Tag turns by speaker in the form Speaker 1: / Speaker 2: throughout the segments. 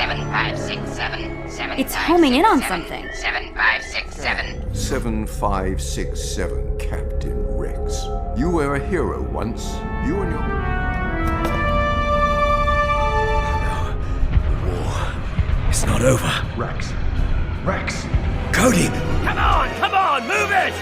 Speaker 1: 7567.
Speaker 2: It's homing in on something.
Speaker 1: 7567.
Speaker 3: 7567, Captain Rex. You were a hero once. You and your...
Speaker 4: The war is not over.
Speaker 5: Rex.
Speaker 4: Cody!
Speaker 6: Come on, move it!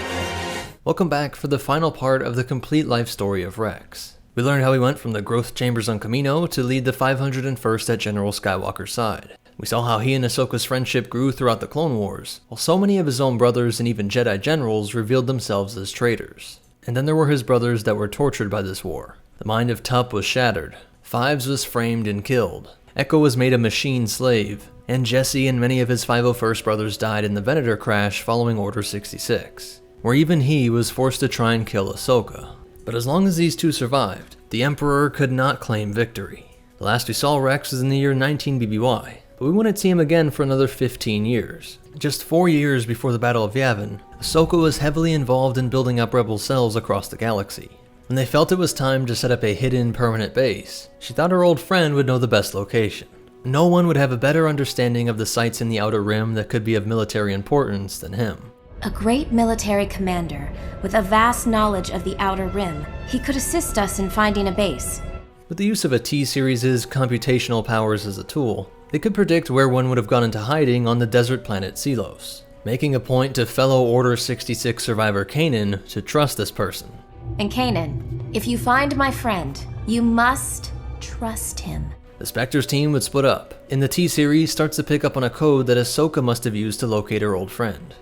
Speaker 7: Welcome back for the final part of the complete life story of Rex. We learned how he went from the growth chambers on Kamino to lead the 501st at General Skywalker's side. We saw how he and Ahsoka's friendship grew throughout the Clone Wars, while so many of his own brothers and even Jedi generals revealed themselves as traitors. And then there were his brothers that were tortured by this war. The mind of Tup was shattered, Fives was framed and killed, Echo was made a machine slave, and Jesse and many of his 501st brothers died in the Venator crash following Order 66, where even he was forced to try and kill Ahsoka. But as long as these two survived, the Emperor could not claim victory. The last we saw Rex was in the year 19 BBY, but we wouldn't see him again for another 15 years. Just 4 years before the Battle of Yavin, Ahsoka was heavily involved in building up rebel cells across the galaxy. When they felt it was time to set up a hidden permanent base, she thought her old friend would know the best location. No one would have a better understanding of the sites in the Outer Rim that could be of military importance than him.
Speaker 8: A great military commander with a vast knowledge of the Outer Rim, he could assist us in finding a base.
Speaker 7: With the use of a T-Series' computational powers as a tool, they could predict where one would have gone into hiding on the desert planet Selos, making a point to fellow Order 66 survivor Canon to trust this person.
Speaker 8: And Kanan, if you find my friend, you must trust him.
Speaker 7: The Spectres team would split up, and the T-Series starts to pick up on a code that Ahsoka must have used to locate her old friend.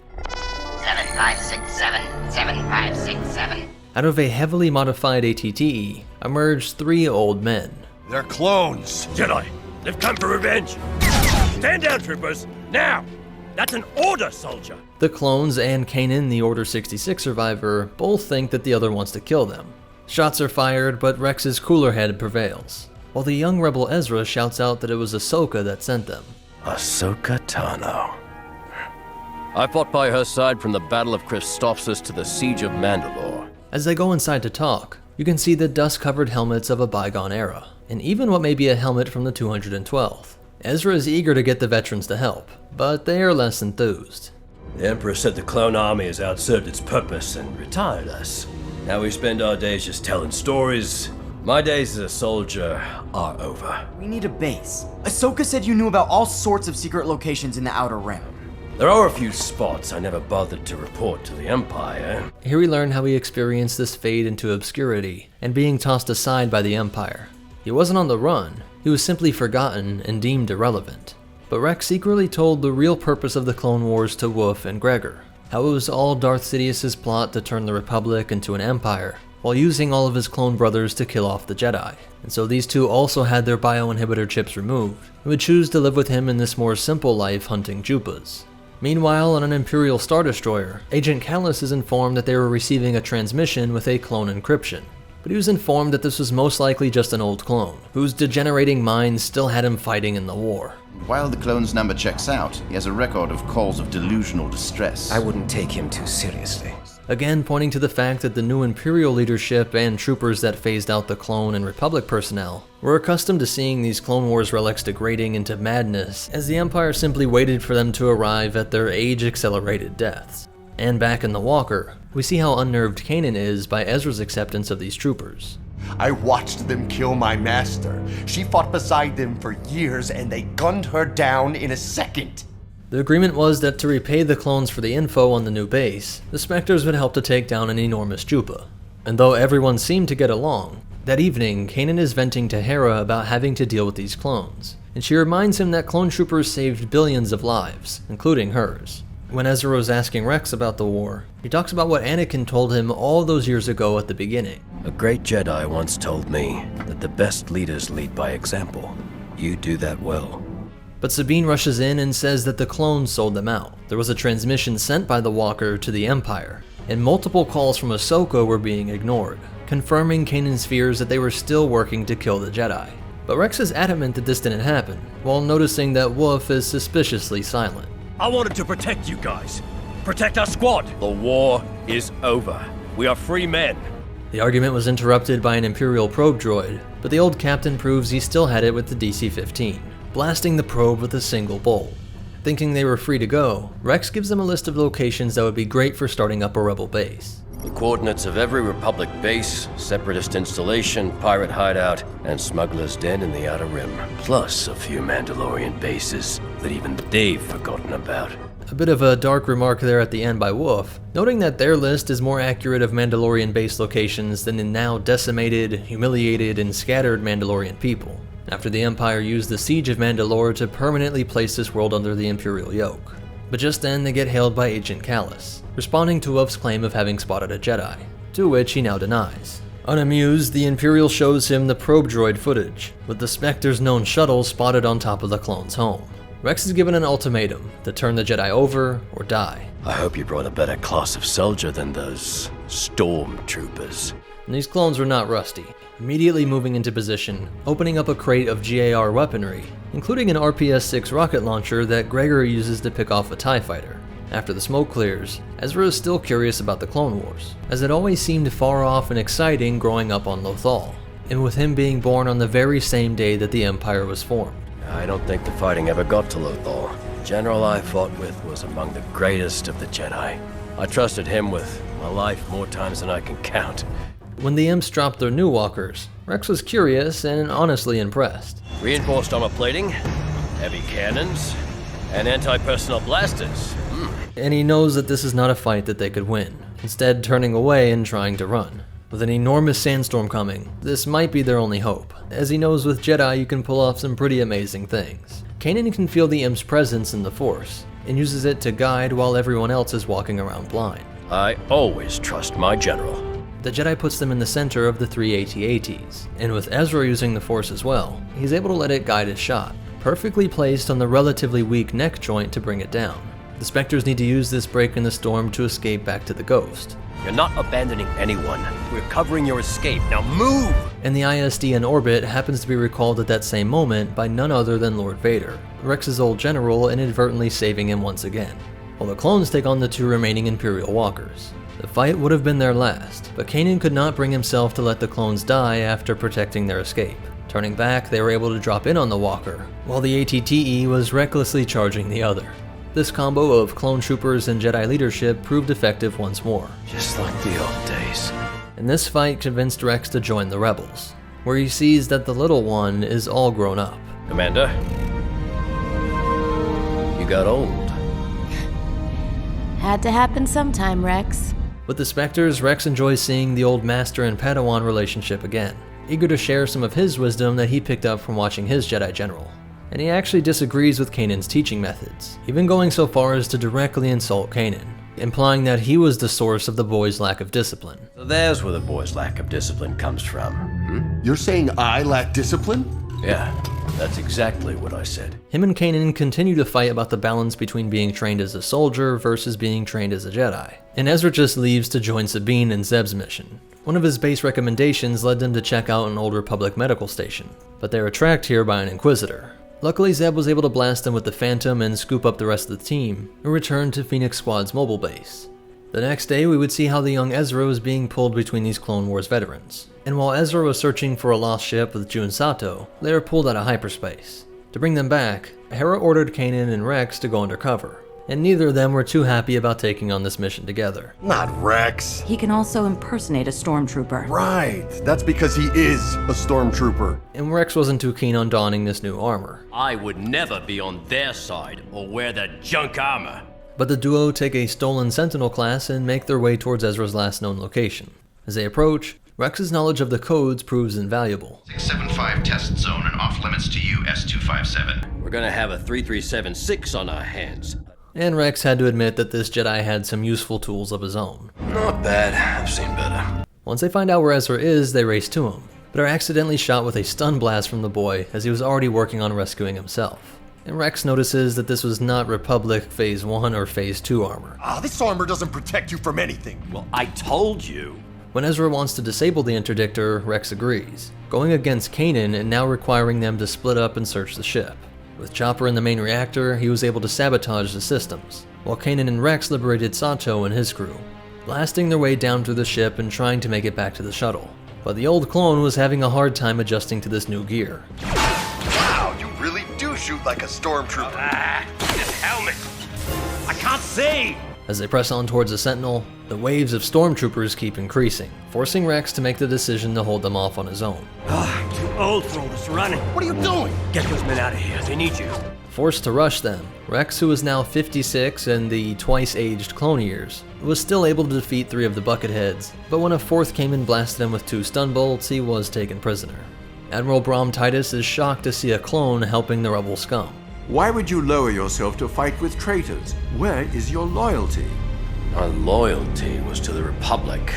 Speaker 1: 7567.
Speaker 7: Out of a heavily modified ATTE emerged 3 old men.
Speaker 4: They're clones!
Speaker 6: Jedi, they've come for revenge. Stand down, troopers, now! That's an order, soldier!
Speaker 7: The clones and Kanan, the Order 66 survivor, both think that the other wants to kill them. Shots are fired, but Rex's cooler head prevails, while the young rebel Ezra shouts out that it was Ahsoka that sent them.
Speaker 4: Ahsoka Tano.
Speaker 9: I fought by her side from the Battle of Christophsis to the Siege of Mandalore.
Speaker 7: As they go inside to talk, you can see the dust-covered helmets of a bygone era, and even what may be a helmet from the 212th. Ezra is eager to get the veterans to help, but they are less enthused.
Speaker 4: The Emperor said the clone army has outserved its purpose and retired us. Now we spend our days just telling stories. My days as a soldier are over.
Speaker 10: We need a base. Ahsoka said you knew about all sorts of secret locations in the Outer Rim.
Speaker 4: There are a few spots I never bothered to report to the Empire.
Speaker 7: Here we learn how he experienced this fade into obscurity and being tossed aside by the Empire. He wasn't on the run, he was simply forgotten and deemed irrelevant. But Rex secretly told the real purpose of the Clone Wars to Wolffe and Gregor, how it was all Darth Sidious's plot to turn the Republic into an empire, while using all of his clone brothers to kill off the Jedi. And so these two also had their bioinhibitor chips removed, and would choose to live with him in this more simple life hunting Jupas. Meanwhile, on an Imperial Star Destroyer, Agent Kallus is informed that they were receiving a transmission with a clone encryption. But he was informed that this was most likely just an old clone, whose degenerating mind still had him fighting in the war.
Speaker 11: While the clone's number checks out, he has a record of calls of delusional distress.
Speaker 12: I wouldn't take him too seriously.
Speaker 7: Again pointing to the fact that the new Imperial leadership and troopers that phased out the Clone and Republic personnel were accustomed to seeing these Clone Wars relics degrading into madness, as the Empire simply waited for them to arrive at their age-accelerated deaths. And back in the Walker, we see how unnerved Kanan is by Ezra's acceptance of these troopers.
Speaker 5: I watched them kill my master. She fought beside them for years and they gunned her down in a second.
Speaker 7: The agreement was that to repay the clones for the info on the new base, the Spectres would help to take down an enormous Jupa. And though everyone seemed to get along, that evening Kanan is venting to Hera about having to deal with these clones, and she reminds him that clone troopers saved billions of lives, including hers. When Ezra was asking Rex about the war, he talks about what Anakin told him all those years ago at the beginning.
Speaker 4: A great Jedi once told me that the best leaders lead by example. You do that well.
Speaker 7: But Sabine rushes in and says that the clones sold them out. There was a transmission sent by the Walker to the Empire, and multiple calls from Ahsoka were being ignored, confirming Kanan's fears that they were still working to kill the Jedi. But Rex is adamant that this didn't happen, while noticing that Wolffe is suspiciously silent.
Speaker 6: I wanted to protect you guys. Protect our squad.
Speaker 9: The war is over. We are free men.
Speaker 7: The argument was interrupted by an Imperial probe droid, but the old captain proves he still had it with the DC-15. blasting the probe with a single bolt. Thinking they were free to go, Rex gives them a list of locations that would be great for starting up a rebel base.
Speaker 9: The coordinates of every Republic base, separatist installation, pirate hideout, and smuggler's den in the Outer Rim. Plus a few Mandalorian bases that even they've forgotten about.
Speaker 7: A bit of a dark remark there at the end by Wolf, noting that their list is more accurate of Mandalorian base locations than the now decimated, humiliated, and scattered Mandalorian people, after the Empire used the Siege of Mandalore to permanently place this world under the Imperial yoke. But just then they get hailed by Agent Callus, responding to Wolf's claim of having spotted a Jedi, to which he now denies. Unamused, the Imperial shows him the probe droid footage, with the Spectre's known shuttle spotted on top of the clone's home. Rex is given an ultimatum to turn the Jedi over or die.
Speaker 9: I hope you brought a better class of soldier than those stormtroopers.
Speaker 7: And these clones were not rusty, immediately moving into position, opening up a crate of GAR weaponry, including an RPS-6 rocket launcher that Gerrera uses to pick off a TIE fighter. After the smoke clears, Ezra is still curious about the Clone Wars, as it always seemed far off and exciting growing up on Lothal, and with him being born on the very same day that the Empire was formed.
Speaker 9: I don't think the fighting ever got to Lothal. The general I fought with was among the greatest of the Jedi. I trusted him with my life more times than I can count.
Speaker 7: When the Imps dropped their new walkers, Rex was curious and honestly impressed.
Speaker 9: Reinforced armor plating, heavy cannons, and anti-personnel blasters.
Speaker 7: And he knows that this is not a fight that they could win, instead turning away and trying to run. With an enormous sandstorm coming, this might be their only hope, as he knows with Jedi you can pull off some pretty amazing things. Kanan can feel the Imp's presence in the Force, and uses it to guide while everyone else is walking around blind.
Speaker 9: I always trust my general.
Speaker 7: The Jedi puts them in the center of the 3 AT-ATs, and with Ezra using the Force as well, he's able to let it guide his shot, perfectly placed on the relatively weak neck joint to bring it down. The Spectres need to use this break in the storm to escape back to the Ghost.
Speaker 9: You're not abandoning anyone. We're covering your escape. Now move!
Speaker 7: And the ISD in orbit happens to be recalled at that same moment by none other than Lord Vader, Rex's old general, inadvertently saving him once again. While the clones take on the 2 remaining Imperial walkers. The fight would have been their last, but Kanan could not bring himself to let the clones die after protecting their escape. Turning back, they were able to drop in on the walker, while the AT-TE was recklessly charging the other. This combo of clone troopers and Jedi leadership proved effective once more.
Speaker 9: Just like the old days.
Speaker 7: And this fight convinced Rex to join the rebels, where he sees that the little one is all grown up.
Speaker 9: Commander, you got old.
Speaker 8: Had to happen sometime, Rex.
Speaker 7: With the Spectres, Rex enjoys seeing the old Master and Padawan relationship again, eager to share some of his wisdom that he picked up from watching his Jedi General. And he actually disagrees with Kanan's teaching methods, even going so far as to directly insult Kanan, implying that he was the source of the boy's lack of discipline.
Speaker 9: So there's where the boy's lack of discipline comes from.
Speaker 5: You're saying I lack discipline?
Speaker 9: Yeah, that's exactly what I said.
Speaker 7: Him and Kanan continue to fight about the balance between being trained as a soldier versus being trained as a Jedi, and Ezra just leaves to join Sabine and Zeb's mission. One of his base recommendations led them to check out an old Republic medical station, but they were tracked here by an Inquisitor. Luckily, Zeb was able to blast them with the Phantom and scoop up the rest of the team, and return to Phoenix Squad's mobile base. The next day, we would see how the young Ezra was being pulled between these Clone Wars veterans. And while Ezra was searching for a lost ship with Jun Sato, they were pulled out of hyperspace. To bring them back, Hera ordered Kanan and Rex to go undercover, and neither of them were too happy about taking on this mission together.
Speaker 5: Not Rex.
Speaker 2: He can also impersonate a stormtrooper.
Speaker 5: Right, that's because he is a stormtrooper.
Speaker 7: And Rex wasn't too keen on donning this new armor.
Speaker 9: I would never be on their side or wear their junk armor.
Speaker 7: But the duo take a stolen Sentinel class and make their way towards Ezra's last known location. As they approach, Rex's knowledge of the codes proves invaluable.
Speaker 11: 675 test zone and off limits to you, S257.
Speaker 9: We're gonna have a 3376 on our hands.
Speaker 7: And Rex had to admit that this Jedi had some useful tools of his own.
Speaker 9: Not bad, I've seen better.
Speaker 7: Once they find out where Ezra is, they race to him, but are accidentally shot with a stun blast from the boy as he was already working on rescuing himself. And Rex notices that this was not Republic Phase 1 or Phase 2 armor.
Speaker 5: This armor doesn't protect you from anything.
Speaker 9: Well, I told you.
Speaker 7: When Ezra wants to disable the interdictor, Rex agrees, going against Kanan and now requiring them to split up and search the ship. With Chopper in the main reactor, he was able to sabotage the systems, while Kanan and Rex liberated Sato and his crew, blasting their way down through the ship and trying to make it back to the shuttle. But the old clone was having a hard time adjusting to this new gear.
Speaker 5: Wow, you really do shoot like a stormtrooper.
Speaker 6: This helmet! I can't see!
Speaker 7: As they press on towards the Sentinel, the waves of stormtroopers keep increasing, forcing Rex to make the decision to hold them off on his own.
Speaker 6: I'm too old for all this running.
Speaker 5: What are you doing?
Speaker 6: Get those men out of here. They need you.
Speaker 7: Forced to rush them, Rex, who is now 56 and the twice-aged clone years, was still able to defeat 3 of the Bucketheads, but when a 4th came and blasted him with 2 stun bolts, he was taken prisoner. Admiral Brom Titus is shocked to see a clone helping the rebel scum.
Speaker 3: Why would you lower yourself to fight with traitors? Where is your loyalty?
Speaker 9: My loyalty was to the Republic,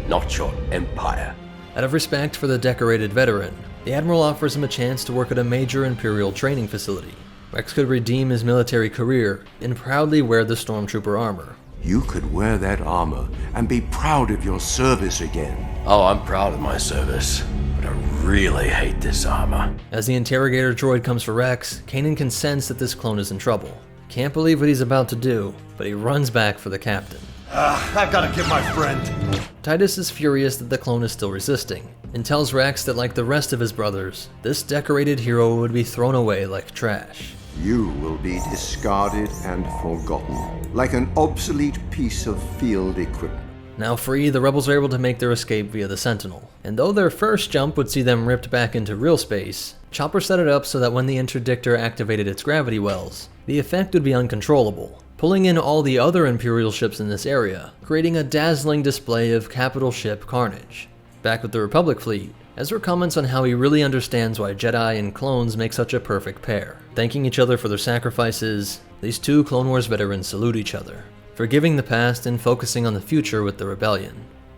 Speaker 9: not your empire.
Speaker 7: Out of respect for the decorated veteran, the Admiral offers him a chance to work at a major Imperial training facility. Rex could redeem his military career and proudly wear the Stormtrooper armor.
Speaker 3: You could wear that armor and be proud of your service again.
Speaker 9: Oh, I'm proud of my service, but I really hate this armor.
Speaker 7: As the interrogator droid comes for Rex, Kanan can sense that this clone is in trouble. Can't believe what he's about to do, but he runs back for the captain.
Speaker 5: I've got to get my friend.
Speaker 7: Titus is furious that the clone is still resisting, and tells Rex that like the rest of his brothers, this decorated hero would be thrown away like trash.
Speaker 3: You will be discarded and forgotten, like an obsolete piece of field equipment.
Speaker 7: Now free, the rebels are able to make their escape via the Sentinel, and though their first jump would see them ripped back into real space, Chopper set it up so that when the interdictor activated its gravity wells, the effect would be uncontrollable, pulling in all the other Imperial ships in this area, creating a dazzling display of capital ship carnage. Back with the Republic fleet, Ezra comments on how he really understands why Jedi and clones make such a perfect pair. Thanking each other for their sacrifices, these 2 Clone Wars veterans salute each other, forgiving the past and focusing on the future with the rebellion.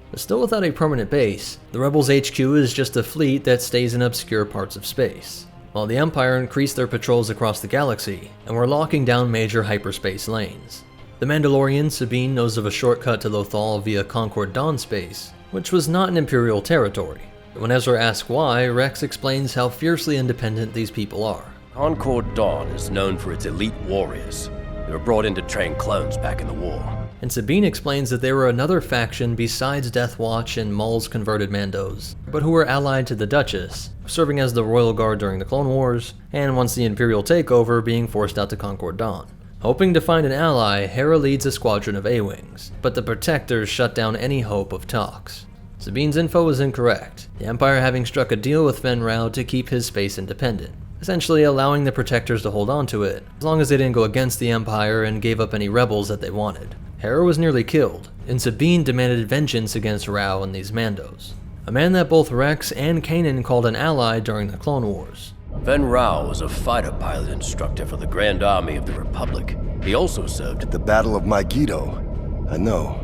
Speaker 7: But still without a permanent base, the Rebels' HQ is just a fleet that stays in obscure parts of space, while the Empire increased their patrols across the galaxy and were locking down major hyperspace lanes. The Mandalorian, Sabine, knows of a shortcut to Lothal via Concord Dawn space, which was not in Imperial territory. When Ezra asks why, Rex explains how fiercely independent these people are.
Speaker 9: Concord Dawn is known for its elite warriors. They were brought in to train clones back in the war.
Speaker 7: And Sabine explains that they were another faction besides Death Watch and Maul's converted Mandos, but who were allied to the Duchess, serving as the Royal Guard during the Clone Wars, and once the Imperial takeover, being forced out to Concord Dawn. Hoping to find an ally, Hera leads a squadron of A-Wings, but the Protectors shut down any hope of talks. Sabine's info is incorrect, the Empire having struck a deal with Ven Rao to keep his space independent, essentially allowing the Protectors to hold on to it, as long as they didn't go against the Empire and gave up any rebels that they wanted. Hera was nearly killed, and Sabine demanded vengeance against Rao and these Mandos, a man that both Rex and Kanan called an ally during the Clone Wars.
Speaker 9: Ven Rao was a fighter pilot instructor for the Grand Army of the Republic. He also served
Speaker 5: At the Battle of Megiddo. I know.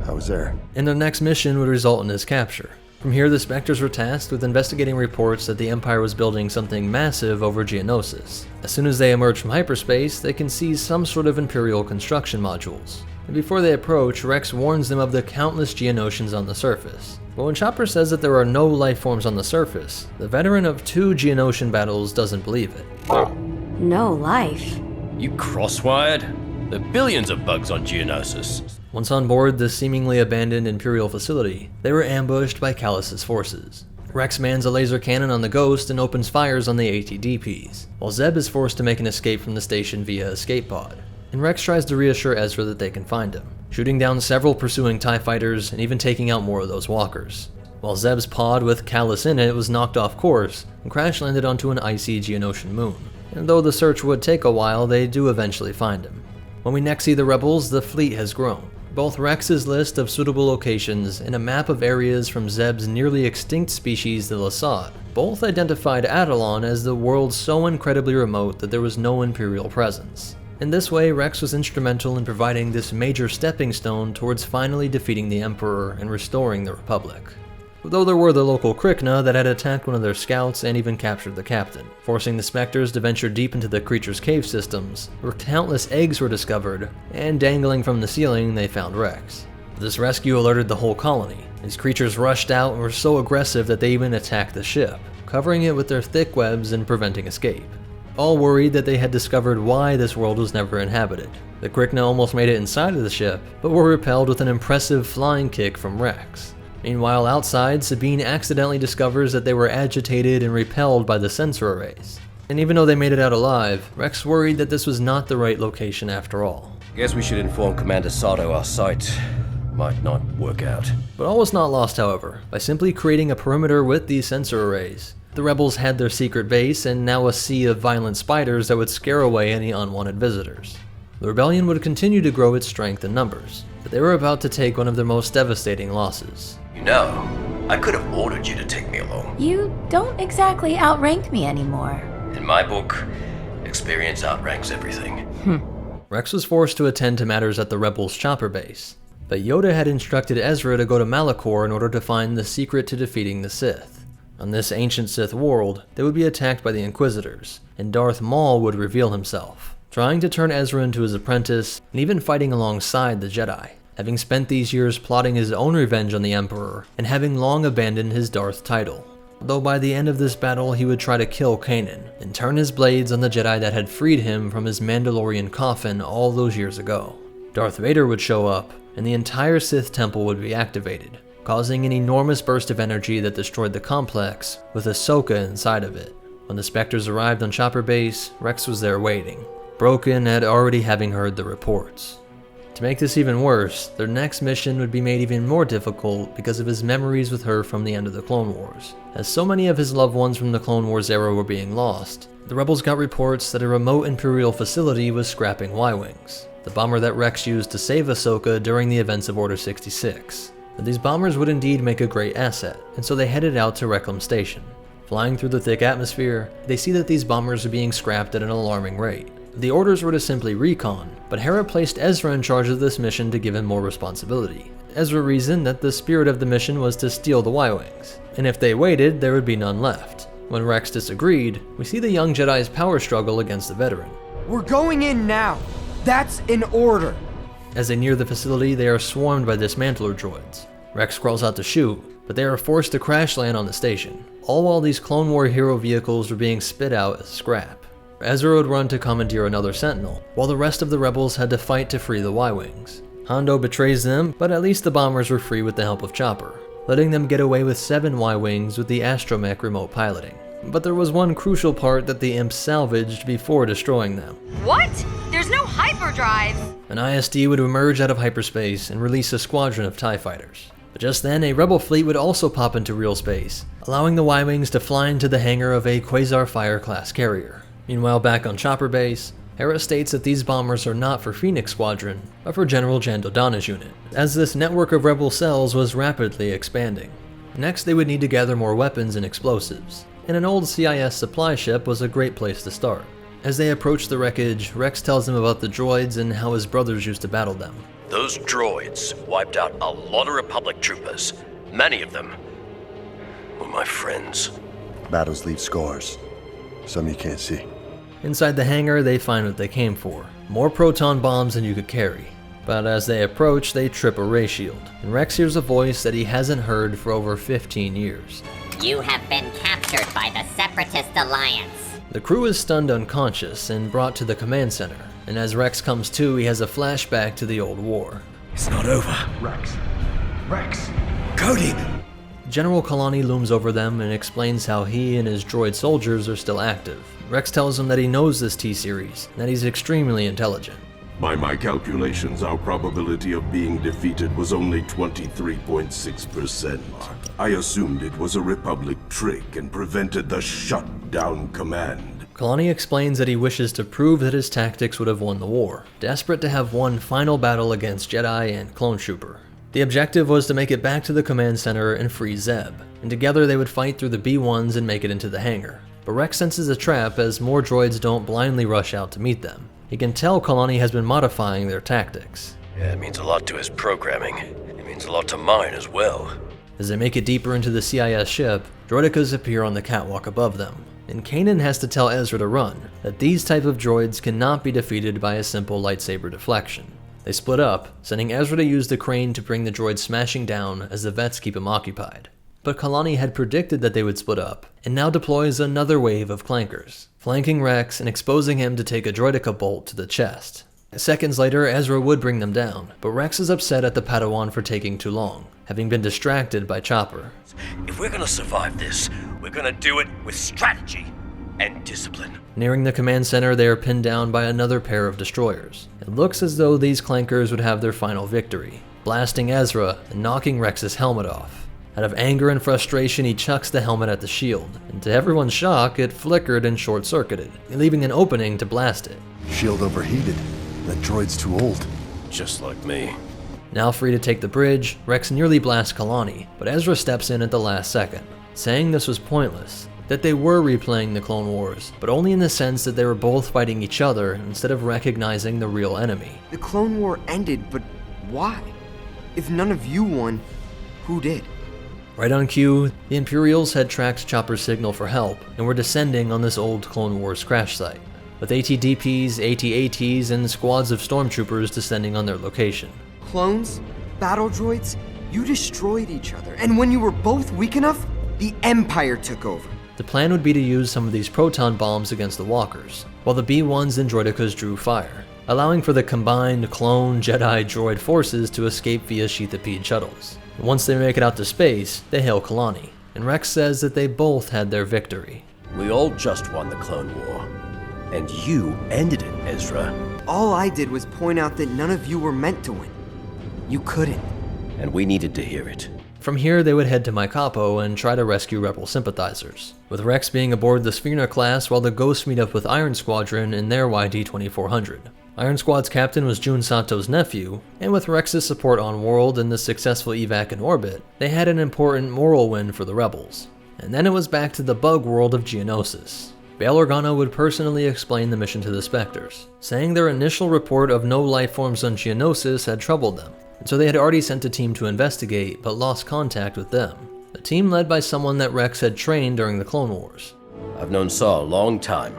Speaker 5: I was there.
Speaker 7: And their next mission would result in his capture. From here, the Spectres were tasked with investigating reports that the Empire was building something massive over Geonosis. As soon as they emerge from hyperspace, they can seize some sort of Imperial construction modules. And before they approach, Rex warns them of the countless Geonosians on the surface. But when Chopper says that there are no life forms on the surface, the veteran of 2 Geonosian battles doesn't believe it.
Speaker 8: No life.
Speaker 9: You crosswired? There are billions of bugs on Geonosis.
Speaker 7: Once on board the seemingly abandoned Imperial facility, they were ambushed by Callus's forces. Rex mans a laser cannon on the Ghost and opens fires on the ATDPs, while Zeb is forced to make an escape from the station via escape pod. And Rex tries to reassure Ezra that they can find him, shooting down several pursuing TIE fighters and even taking out more of those walkers. While Zeb's pod with Callus in it was knocked off course and crash landed onto an icy Geonosian moon. And though the search would take a while, they do eventually find him. When we next see the rebels, the fleet has grown. Both Rex's list of suitable locations and a map of areas from Zeb's nearly extinct species, the Lasat, both identified Atollon as the world so incredibly remote that there was no Imperial presence. In this way, Rex was instrumental in providing this major stepping stone towards finally defeating the Emperor and restoring the Republic. Though there were the local Krykna that had attacked one of their scouts and even captured the captain, forcing the Spectres to venture deep into the creature's cave systems, where countless eggs were discovered, and dangling from the ceiling they found Rex. This rescue alerted the whole colony. These creatures rushed out and were so aggressive that they even attacked the ship, covering it with their thick webs and preventing escape. All worried that they had discovered why this world was never inhabited. The Krykna almost made it inside of the ship, but were repelled with an impressive flying kick from Rex. Meanwhile, outside, Sabine accidentally discovers that they were agitated and repelled by the sensor arrays. And even though they made it out alive, Rex worried that this was not the right location after all.
Speaker 9: Guess we should inform Commander Sato our site might not work out.
Speaker 7: But all was not lost, however, by simply creating a perimeter with these sensor arrays. The rebels had their secret base and now a sea of violent spiders that would scare away any unwanted visitors. The rebellion would continue to grow its strength and numbers, but they were about to take one of their most devastating losses.
Speaker 9: You know, I could have ordered you to take me along.
Speaker 8: You don't exactly outrank me anymore.
Speaker 9: In my book, experience outranks everything.
Speaker 7: Rex was forced to attend to matters at the rebels' chopper base, but Yoda had instructed Ezra to go to Malachor in order to find the secret to defeating the Sith. On this ancient Sith world, they would be attacked by the Inquisitors, and Darth Maul would reveal himself, trying to turn Ezra into his apprentice and even fighting alongside the Jedi, having spent these years plotting his own revenge on the Emperor and having long abandoned his Darth title. Though by the end of this battle he would try to kill Kanan and turn his blades on the Jedi that had freed him from his Mandalorian coffin all those years ago. Darth Vader would show up, and the entire Sith temple would be activated, causing an enormous burst of energy that destroyed the complex, with Ahsoka inside of it. When the Spectres arrived on Chopper Base, Rex was there waiting, broken at already having heard the reports. To make this even worse, their next mission would be made even more difficult because of his memories with her from the end of the Clone Wars. As so many of his loved ones from the Clone Wars era were being lost, the rebels got reports that a remote Imperial facility was scrapping Y-Wings, the bomber that Rex used to save Ahsoka during the events of Order 66. But these bombers would indeed make a great asset, and so they headed out to Reclam Station. Flying through the thick atmosphere, they see that these bombers are being scrapped at an alarming rate. The orders were to simply recon, but Hera placed Ezra in charge of this mission to give him more responsibility. Ezra reasoned that the spirit of the mission was to steal the Y-Wings, and if they waited, there would be none left. When Rex disagreed, we see the young Jedi's power struggle against the veteran.
Speaker 10: We're going in now! That's an order!
Speaker 7: As they near the facility, they are swarmed by dismantler droids. Rex crawls out to shoot, but they are forced to crash land on the station, all while these Clone War hero vehicles were being spit out as scrap. Ezra would run to commandeer another Sentinel, while the rest of the rebels had to fight to free the Y-Wings. Hondo betrays them, but at least the bombers were free with the help of Chopper, letting them get away with 7 Y-Wings with the astromech remote piloting. But there was one crucial part that the imps salvaged before destroying them.
Speaker 13: What? There's no hyperdrive!
Speaker 7: An ISD would emerge out of hyperspace and release a squadron of TIE fighters. But just then, a rebel fleet would also pop into real space, allowing the Y-Wings to fly into the hangar of a Quasar Fire-class carrier. Meanwhile, back on Chopper Base, Hera states that these bombers are not for Phoenix Squadron, but for General Jan Dodonna's unit, as this network of rebel cells was rapidly expanding. Next, they would need to gather more weapons and explosives, and an old CIS supply ship was a great place to start. As they approach the wreckage, Rex tells them about the droids and how his brothers used to battle them.
Speaker 9: Those droids wiped out a lot of Republic troopers. Many of them were my friends.
Speaker 14: Battles leave scars. Some you can't see.
Speaker 7: Inside the hangar, they find what they came for. More proton bombs than you could carry. But as they approach, they trip a ray shield, and Rex hears a voice that he hasn't heard for over 15 years.
Speaker 1: You have been captured by the Separatist Alliance.
Speaker 7: The crew is stunned unconscious and brought to the command center, and as Rex comes to, he has a flashback to the old war.
Speaker 6: It's not over.
Speaker 5: Rex!
Speaker 6: Cody!
Speaker 7: General Kalani looms over them and explains how he and his droid soldiers are still active. Rex tells him that he knows this T-Series, and that he's extremely intelligent.
Speaker 15: By my calculations, our probability of being defeated was only 23.6%. I assumed it was a Republic trick and prevented the shutdown command.
Speaker 7: Kalani explains that he wishes to prove that his tactics would have won the war, desperate to have one final battle against Jedi and Clone Trooper. The objective was to make it back to the command center and free Zeb, and together they would fight through the B-1s and make it into the hangar. But Rex senses a trap as more droids don't blindly rush out to meet them. He can tell Kalani has been modifying their tactics.
Speaker 9: Yeah, it means a lot to his programming. It means a lot to mine as well.
Speaker 7: As they make it deeper into the CIS ship, droidicas appear on the catwalk above them, and Kanan has to tell Ezra to run, that these type of droids cannot be defeated by a simple lightsaber deflection. They split up, sending Ezra to use the crane to bring the droids smashing down as the vets keep him occupied. But Kalani had predicted that they would split up, and now deploys another wave of clankers, flanking Rex and exposing him to take a droidica bolt to the chest. Seconds later, Ezra would bring them down, but Rex is upset at the Padawan for taking too long, having been distracted by Chopper.
Speaker 6: If we're gonna survive this, we're gonna do it with strategy. and discipline.
Speaker 7: Nearing the command center, they are pinned down by another pair of destroyers. It looks as though these clankers would have their final victory, blasting Ezra and knocking Rex's helmet off. Out of anger and frustration, he chucks the helmet at the shield, and to everyone's shock, it flickered and short-circuited, leaving an opening to blast it.
Speaker 14: Shield overheated. That droid's too old.
Speaker 9: Just like me.
Speaker 7: Now free to take the bridge, Rex nearly blasts Kalani, but Ezra steps in at the last second, saying this was pointless, that they were replaying the Clone Wars, but only in the sense that they were both fighting each other instead of recognizing the real enemy.
Speaker 16: The Clone War ended, but why? If none of you won, who did?
Speaker 7: Right on cue, the Imperials had tracked Chopper's signal for help and were descending on this old Clone Wars crash site, with AT-DPs, AT-ATs, and squads of stormtroopers descending on their location.
Speaker 16: Clones? Battle droids? You destroyed each other, and when you were both weak enough, the Empire took over.
Speaker 7: The plan would be to use some of these proton bombs against the walkers, while the B-1s and droidekas drew fire, allowing for the combined clone, Jedi, droid forces to escape via sheathipede shuttles. And once they make it out to space, they hail Kalani, and Rex says that they both had their victory.
Speaker 9: We all just won the Clone War, and you ended it, Ezra.
Speaker 16: All I did was point out that none of you were meant to win. You couldn't.
Speaker 9: And we needed to hear it.
Speaker 7: From here, they would head to Maikapo and try to rescue rebel sympathizers, with Rex being aboard the Sphyrna class while the Ghosts meet up with Iron Squadron in their YD-2400. Iron Squad's captain was Jun Sato's nephew, and with Rex's support on world and the successful evac in orbit, they had an important moral win for the rebels. And then it was back to the bug world of Geonosis. Bail Organa would personally explain the mission to the Spectres, saying their initial report of no life forms on Geonosis had troubled them, and so they had already sent a team to investigate but lost contact with them. A team led by someone that Rex had trained during the Clone Wars.
Speaker 9: I've known Saw a long time,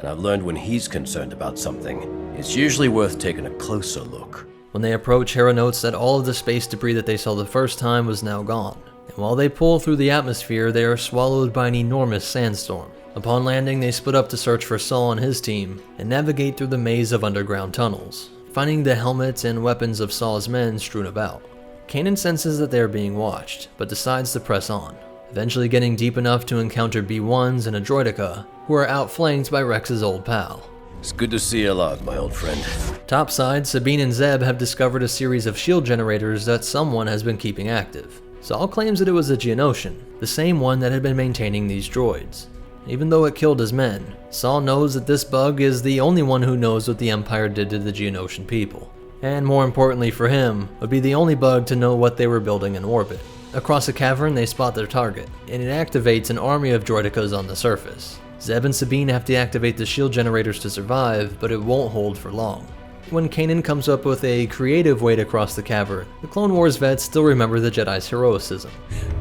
Speaker 9: and I've learned when he's concerned about something, it's usually worth taking a closer look.
Speaker 7: When they approach, Hera notes that all of the space debris that they saw the first time was now gone, and while they pull through the atmosphere, they are swallowed by an enormous sandstorm. Upon landing, they split up to search for Saul and his team, and navigate through the maze of underground tunnels, finding the helmets and weapons of Saul's men strewn about. Kanan senses that they are being watched, but decides to press on, eventually getting deep enough to encounter B-1s and a droideka, who are outflanked by Rex's old pal.
Speaker 9: It's good to see you alive, my old friend.
Speaker 7: Topside, Sabine and Zeb have discovered a series of shield generators that someone has been keeping active. Saul claims that it was a Geonosian, the same one that had been maintaining these droids. Even though it killed his men, Saul knows that this bug is the only one who knows what the Empire did to the Geonosian people. And more importantly for him, would be the only bug to know what they were building in orbit. Across a cavern, they spot their target, and it activates an army of droidekas on the surface. Zeb and Sabine have to activate the shield generators to survive, but it won't hold for long. When Kanan comes up with a creative way to cross the cavern, the Clone Wars vets still remember the Jedi's heroicism.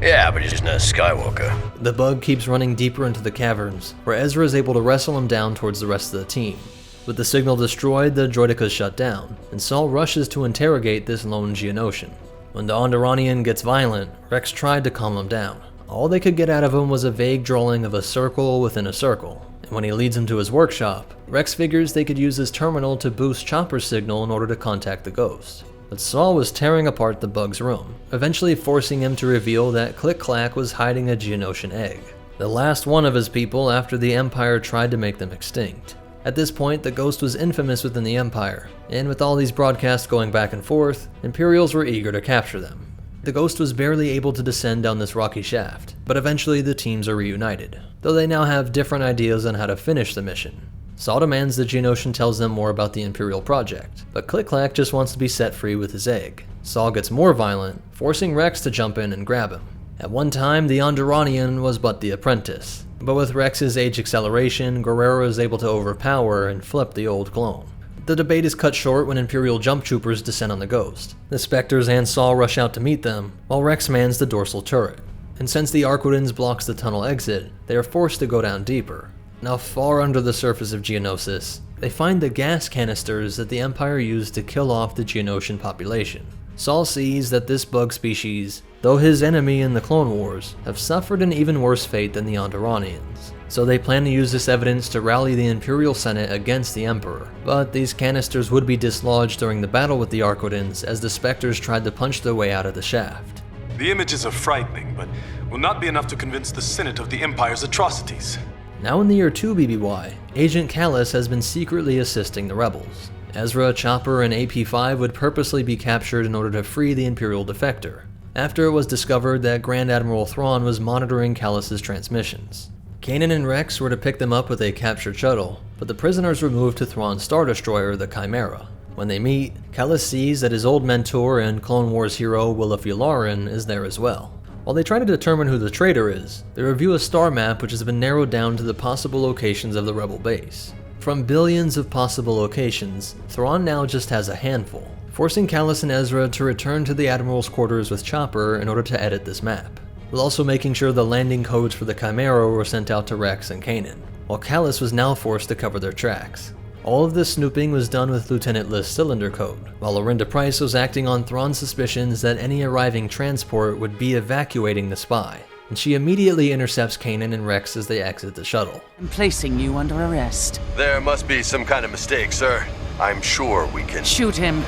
Speaker 9: Yeah, but he's just not a Skywalker.
Speaker 7: The bug keeps running deeper into the caverns, where Ezra is able to wrestle him down towards the rest of the team. With the signal destroyed, the droidekas shut down, and Saul rushes to interrogate this lone Geonosian. When the Onderanian gets violent, Rex tried to calm him down. All they could get out of him was a vague drawing of a circle within a circle. And when he leads him to his workshop, Rex figures they could use his terminal to boost Chopper's signal in order to contact the Ghost. But Saul was tearing apart the bug's room, eventually forcing him to reveal that Click-Clack was hiding a Geonosian egg, the last one of his people after the Empire tried to make them extinct. At this point, the Ghost was infamous within the Empire, and with all these broadcasts going back and forth, Imperials were eager to capture them. The Ghost was barely able to descend down this rocky shaft, but eventually the teams are reunited, though they now have different ideas on how to finish the mission. Saul demands that Geonosian tells them more about the Imperial project, but Click-Clack just wants to be set free with his egg. Saul gets more violent, forcing Rex to jump in and grab him. At one time, the Onderanian was but the apprentice, but with Rex's age acceleration, Gerrera is able to overpower and flip the old clone. The debate is cut short when Imperial jump troopers descend on the Ghost. The Spectres and Saul rush out to meet them, while Rex mans the dorsal turret. And since the Arquitans blocks the tunnel exit, they are forced to go down deeper. Now far under the surface of Geonosis, they find the gas canisters that the Empire used to kill off the Geonosian population. Saul sees that this bug species, though his enemy in the Clone Wars, have suffered an even worse fate than the Onderanians. So they plan to use this evidence to rally the Imperial Senate against the Emperor. But these canisters would be dislodged during the battle with the Arquitans as the Spectres tried to punch their way out of the shaft.
Speaker 17: The images are frightening, but will not be enough to convince the Senate of the Empire's atrocities.
Speaker 7: Now in the year 2 BBY, Agent Kallus has been secretly assisting the rebels. Ezra, Chopper, and AP-5 would purposely be captured in order to free the Imperial defector, after it was discovered that Grand Admiral Thrawn was monitoring Kallus's transmissions. Kanan and Rex were to pick them up with a captured shuttle, but the prisoners were moved to Thrawn's Star Destroyer, the Chimera. When they meet, Kallus sees that his old mentor and Clone Wars hero Willa Yularen is there as well. While they try to determine who the traitor is, they review a star map which has been narrowed down to the possible locations of the rebel base. From billions of possible locations, Thrawn now just has a handful, forcing Kallus and Ezra to return to the Admiral's quarters with Chopper in order to edit this map, while also making sure the landing codes for the Chimera were sent out to Rex and Kanan, while Kallus was now forced to cover their tracks. All of this snooping was done with Lieutenant List's cylinder code, while Lorinda Pryce was acting on Thrawn's suspicions that any arriving transport would be evacuating the spy, and she immediately intercepts Kanan and Rex as they exit the shuttle.
Speaker 17: I'm placing you under arrest.
Speaker 14: There must be some kind of mistake, sir. I'm sure we can
Speaker 17: shoot him.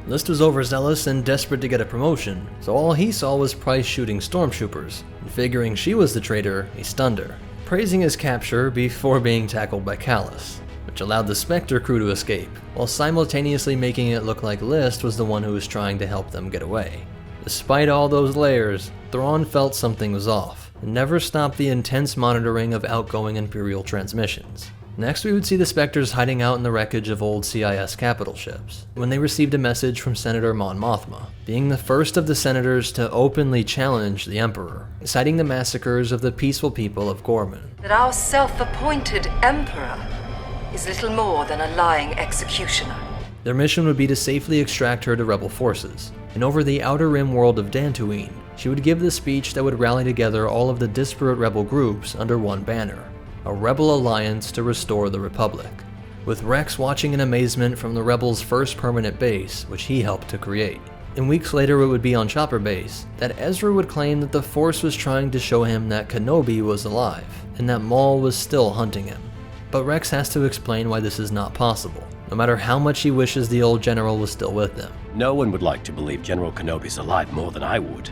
Speaker 7: List was overzealous and desperate to get a promotion, so all he saw was Pryce shooting stormtroopers, and figuring she was the traitor, he stunned her, praising his capture before being tackled by Kallus, which allowed the Spectre crew to escape, while simultaneously making it look like List was the one who was trying to help them get away. Despite all those layers, Thrawn felt something was off, and never stopped the intense monitoring of outgoing Imperial transmissions. Next, we would see the Spectres hiding out in the wreckage of old CIS capital ships, when they received a message from Senator Mon Mothma, being the first of the senators to openly challenge the Emperor, citing the massacres of the peaceful people of Gorman.
Speaker 18: That our self-appointed Emperor is little more than a lying executioner.
Speaker 7: Their mission would be to safely extract her to rebel forces, and over the outer rim world of Dantooine, she would give the speech that would rally together all of the disparate rebel groups under one banner, a rebel alliance to restore the Republic, with Rex watching in amazement from the rebels' first permanent base, which he helped to create. And weeks later it would be on Chopper Base that Ezra would claim that the Force was trying to show him that Kenobi was alive, and that Maul was still hunting him. But Rex has to explain why this is not possible, no matter how much he wishes the old general was still with them.
Speaker 9: No one would like to believe General Kenobi's alive more than I would.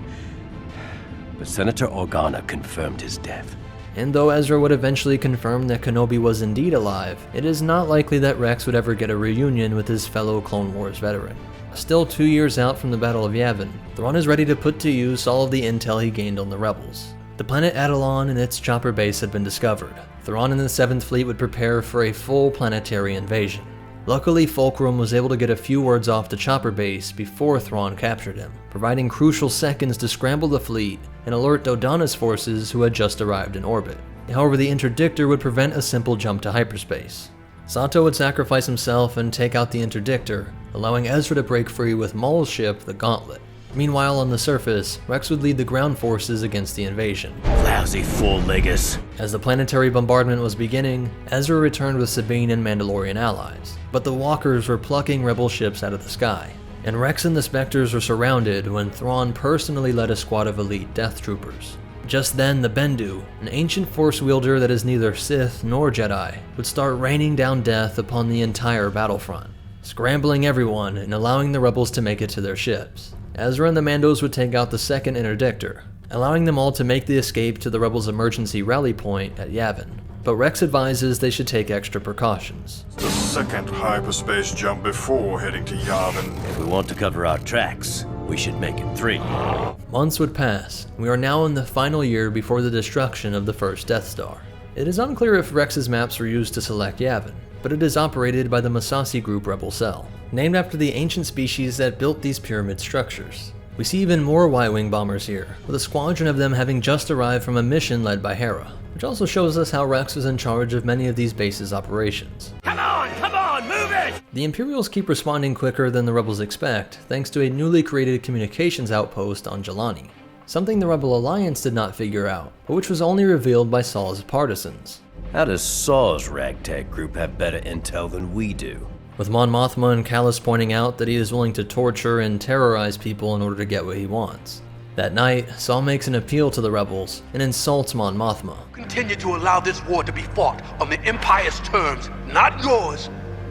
Speaker 9: But Senator Organa confirmed his death.
Speaker 7: And though Ezra would eventually confirm that Kenobi was indeed alive, it is not likely that Rex would ever get a reunion with his fellow Clone Wars veteran. Still 2 years out from the Battle of Yavin, Thrawn is ready to put to use all of the intel he gained on the rebels. The planet Atollon and its chopper base had been discovered. Thrawn and the 7th Fleet would prepare for a full planetary invasion. Luckily, Fulcrum was able to get a few words off the chopper base before Thrawn captured him, providing crucial seconds to scramble the fleet and alert Dodonna's forces who had just arrived in orbit. However, the interdictor would prevent a simple jump to hyperspace. Sato would sacrifice himself and take out the interdictor, allowing Ezra to break free with Maul's ship, the Gauntlet. Meanwhile, on the surface, Rex would lead the ground forces against the invasion.
Speaker 9: Lousy four-leggers.
Speaker 7: As the planetary bombardment was beginning, Ezra returned with Sabine and Mandalorian allies, but the Walkers were plucking rebel ships out of the sky, and Rex and the Spectres were surrounded when Thrawn personally led a squad of elite Death Troopers. Just then, the Bendu, an ancient force wielder that is neither Sith nor Jedi, would start raining down death upon the entire battlefront, scrambling everyone and allowing the rebels to make it to their ships. Ezra and the Mandos would take out the second interdictor, allowing them all to make the escape to the rebels' emergency rally point at Yavin. But Rex advises they should take extra precautions.
Speaker 19: The second hyperspace jump before heading to Yavin.
Speaker 9: If we want to cover our tracks, we should make it 3.
Speaker 7: Months would pass. We are now in the final year before the destruction of the first Death Star. It is unclear if Rex's maps were used to select Yavin, but it is operated by the Massassi Group rebel cell, named after the ancient species that built these pyramid structures. We see even more Y-Wing bombers here, with a squadron of them having just arrived from a mission led by Hera, which also shows us how Rex was in charge of many of these bases' operations.
Speaker 6: Come on, move it!
Speaker 7: The Imperials keep responding quicker than the rebels expect, thanks to a newly created communications outpost on Jelani, something the Rebel Alliance did not figure out, but which was only revealed by Saw's partisans.
Speaker 9: How does Saw's ragtag group have better intel than we do?
Speaker 7: With Mon Mothma and Kallus pointing out that he is willing to torture and terrorize people in order to get what he wants. That night, Saw makes an appeal to the rebels and insults Mon Mothma.
Speaker 20: Continue to allow this war to be fought on the Empire's terms, not yours.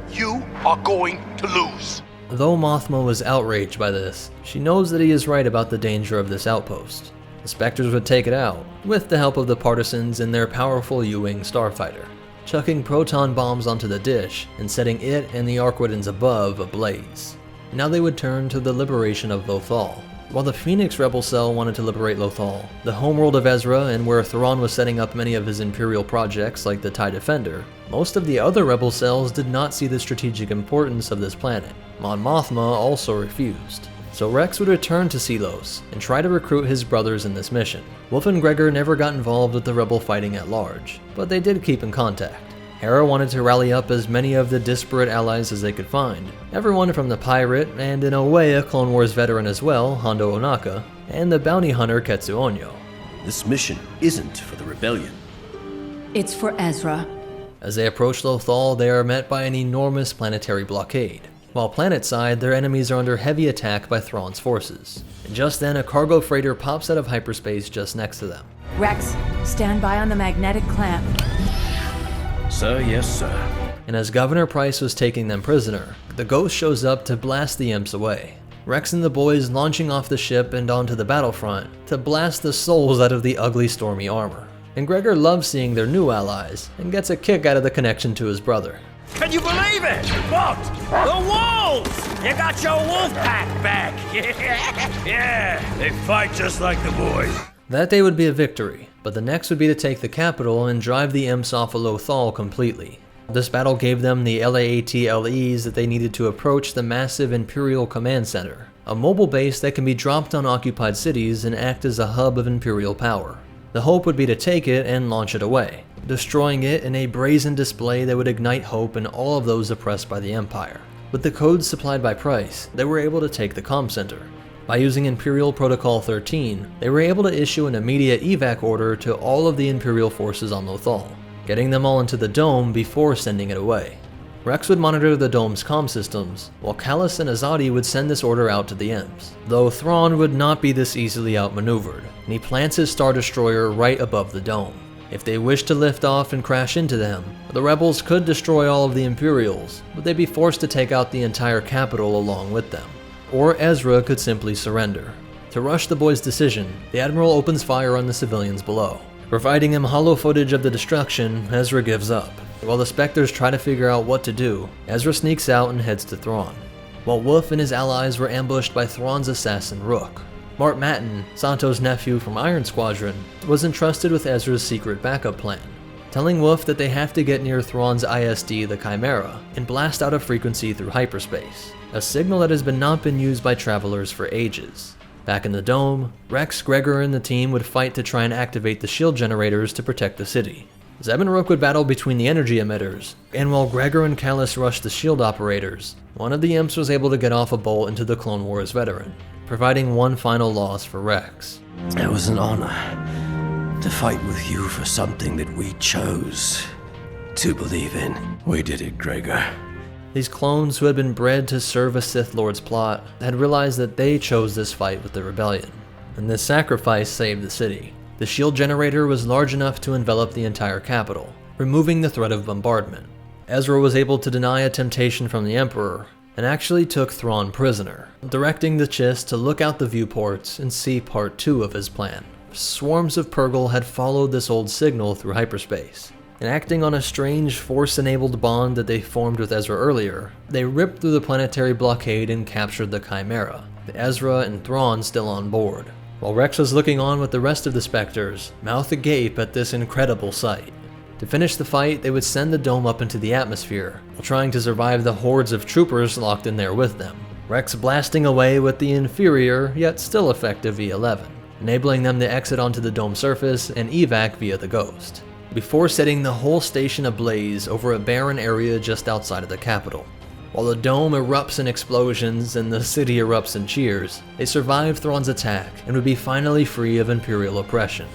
Speaker 20: You are going to lose.
Speaker 7: Though Mothma was outraged by this, she knows that he is right about the danger of this outpost. The Spectres would take it out, with the help of the partisans in their powerful U-Wing starfighter, chucking proton bombs onto the dish and setting it and the Arquitans above ablaze. Now they would turn to the liberation of Lothal. While the Phoenix Rebel Cell wanted to liberate Lothal, the homeworld of Ezra and where Thrawn was setting up many of his Imperial projects like the TIE Defender, most of the other Rebel cells did not see the strategic importance of this planet. Mon Mothma also refused. So Rex would return to Selos and try to recruit his brothers in this mission. Wolf and Gregor never got involved with the Rebel fighting at large, but they did keep in contact. Hera wanted to rally up as many of the disparate allies as they could find. Everyone from the pirate, and in a way a Clone Wars veteran as well, Hondo Ohnaka, and the bounty hunter Ketsu Onyo.
Speaker 9: This mission isn't for the rebellion.
Speaker 2: It's for Ezra.
Speaker 7: As they approach Lothal, they are met by an enormous planetary blockade. While planetside, their enemies are under heavy attack by Thrawn's forces. And just then, a cargo freighter pops out of hyperspace just next to them.
Speaker 2: Rex, stand by on the magnetic clamp.
Speaker 9: Sir, yes, sir.
Speaker 7: And as Governor Price was taking them prisoner, the Ghost shows up to blast the imps away. Rex and the boys launching off the ship and onto the battlefront to blast the souls out of the ugly stormy armor. And Gregor loves seeing their new allies and gets a kick out of the connection to his brother.
Speaker 6: Can you believe it? What? The wolves! You got your wolf pack back! Yeah, they fight just like the boys.
Speaker 7: That day would be a victory, but the next would be to take the capital and drive the imps off of Lothal completely. This battle gave them the LAAT-LEs that they needed to approach the massive Imperial Command Center, a mobile base that can be dropped on occupied cities and act as a hub of Imperial power. The hope would be to take it and launch it away, destroying it in a brazen display that would ignite hope in all of those oppressed by the Empire. With the codes supplied by Price, they were able to take the comm center. By using Imperial Protocol 13, they were able to issue an immediate evac order to all of the Imperial forces on Lothal, getting them all into the dome before sending it away. Rex would monitor the dome's comm systems, while Kallus and Azadi would send this order out to the imps. Though Thrawn would not be this easily outmaneuvered, and he plants his Star Destroyer right above the dome. If they wished to lift off and crash into them, the rebels could destroy all of the Imperials, but they'd be forced to take out the entire capital along with them. Or Ezra could simply surrender. To rush the boys' decision, the Admiral opens fire on the civilians below. Providing him hollow footage of the destruction, Ezra gives up. While the Spectres try to figure out what to do, Ezra sneaks out and heads to Thrawn. While Wolf and his allies were ambushed by Thrawn's assassin Rook. Mart Matin, Santo's nephew from Iron Squadron, was entrusted with Ezra's secret backup plan, telling Wolf that they have to get near Thrawn's ISD, the Chimera, and blast out a frequency through hyperspace, a signal that has not been used by travelers for ages. Back in the dome, Rex, Gregor, and the team would fight to try and activate the shield generators to protect the city. Zeb and Rook would battle between the energy emitters, and while Gregor and Kallus rushed the shield operators, one of the imps was able to get off a bolt into the Clone Wars veteran, providing one final loss for Rex.
Speaker 9: It was an honor to fight with you for something that we chose to believe in. We did it, Gregor.
Speaker 7: These clones who had been bred to serve a Sith Lord's plot had realized that they chose this fight with the rebellion, and this sacrifice saved the city. The shield generator was large enough to envelop the entire capital, removing the threat of bombardment. Ezra was able to deny a temptation from the Emperor, and actually took Thrawn prisoner, directing the Chiss to look out the viewports and see part 2 of his plan. Swarms of Purrgil had followed this old signal through hyperspace, and acting on a strange Force-enabled bond that they formed with Ezra earlier, they ripped through the planetary blockade and captured the Chimera, with Ezra and Thrawn still on board. While Rex was looking on with the rest of the Spectres, mouth agape at this incredible sight. To finish the fight, they would send the dome up into the atmosphere, while trying to survive the hordes of troopers locked in there with them. Rex blasting away with the inferior, yet still effective E-11, enabling them to exit onto the dome surface and evac via the Ghost, before setting the whole station ablaze over a barren area just outside of the capital. While the dome erupts in explosions and the city erupts in cheers, they survive Thrawn's attack and would be finally free of Imperial oppression.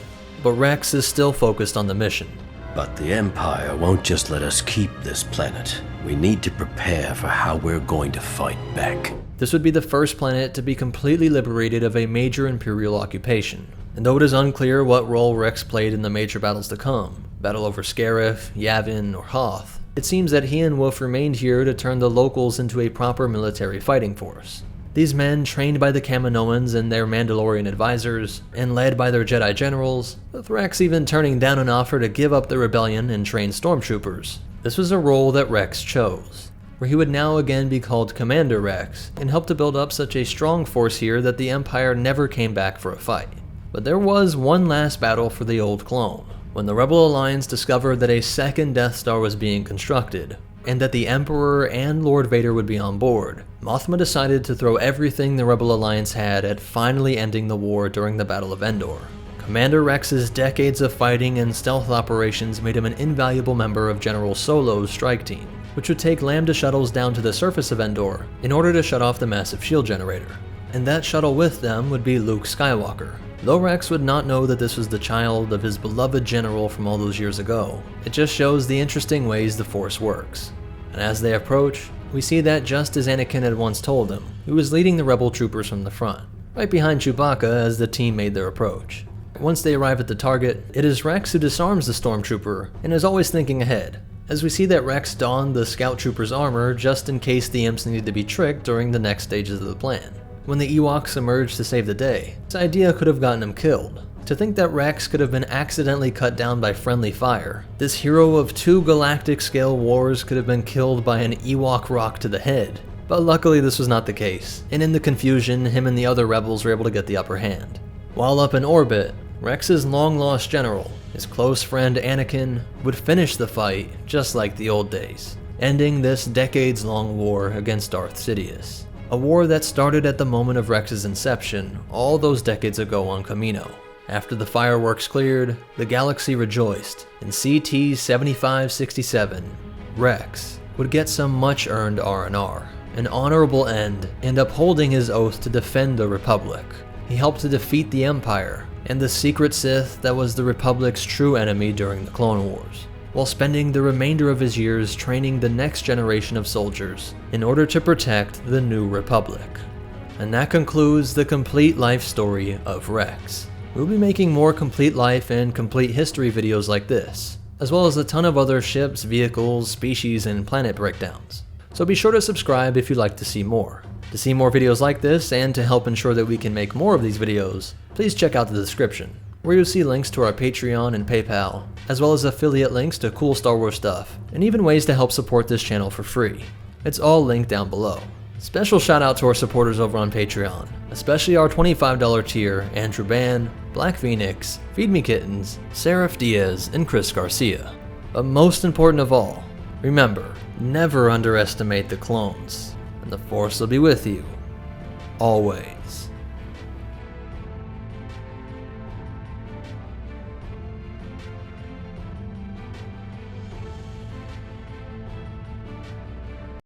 Speaker 7: But Rex is still focused on the mission.
Speaker 9: But the Empire won't just let us keep this planet. We need to prepare for how we're going to fight back.
Speaker 7: This would be the first planet to be completely liberated of a major Imperial occupation. And though it is unclear what role Rex played in the major battles to come, battle over Scarif, Yavin, or Hoth, it seems that he and Wolf remained here to turn the locals into a proper military fighting force. These men, trained by the Kaminoans and their Mandalorian advisors, and led by their Jedi generals, with Rex even turning down an offer to give up the rebellion and train stormtroopers. This was a role that Rex chose, where he would now again be called Commander Rex, and help to build up such a strong force here that the Empire never came back for a fight. But there was one last battle for the old clone, when the Rebel Alliance discovered that a second Death Star was being constructed, and that the Emperor and Lord Vader would be on board. Mothma decided to throw everything the Rebel Alliance had at finally ending the war during the Battle of Endor. Commander Rex's decades of fighting and stealth operations made him an invaluable member of General Solo's strike team, which would take Lambda shuttles down to the surface of Endor in order to shut off the massive shield generator. And that shuttle with them would be Luke Skywalker. Though Rex would not know that this was the child of his beloved general from all those years ago, it just shows the interesting ways the Force works. And as they approach, we see that just as Anakin had once told him, he was leading the rebel troopers from the front, right behind Chewbacca as the team made their approach. Once they arrive at the target, it is Rex who disarms the stormtrooper and is always thinking ahead, as we see that Rex donned the scout trooper's armor just in case the imps needed to be tricked during the next stages of the plan. When the Ewoks emerged to save the day, this idea could have gotten him killed. To think that Rex could have been accidentally cut down by friendly fire, this hero of 2 galactic-scale wars could have been killed by an Ewok rock to the head. But luckily this was not the case, and in the confusion, him and the other rebels were able to get the upper hand. While up in orbit, Rex's long-lost general, his close friend Anakin, would finish the fight just like the old days, ending this decades-long war against Darth Sidious. A war that started at the moment of Rex's inception, all those decades ago on Kamino. After the fireworks cleared, the galaxy rejoiced, and CT-7567, Rex, would get some much-earned R&R, an honorable end, and upholding his oath to defend the Republic. He helped to defeat the Empire, and the secret Sith that was the Republic's true enemy during the Clone Wars, while spending the remainder of his years training the next generation of soldiers in order to protect the new Republic. And that concludes the complete life story of Rex. We'll be making more complete life and complete history videos like this, as well as a ton of other ships, vehicles, species, and planet breakdowns. So be sure to subscribe if you'd like to see more. To see more videos like this, and to help ensure that we can make more of these videos, please check out the description, where you'll see links to our Patreon and PayPal, as well as affiliate links to cool Star Wars stuff, and even ways to help support this channel for free. It's all linked down below. Special shout out to our supporters over on Patreon, especially our $25 tier, Andrew Ban, Black Phoenix, Feed Me Kittens, Seraph Diaz, and Chris Garcia. But most important of all, remember, never underestimate the clones, and the Force will be with you, always.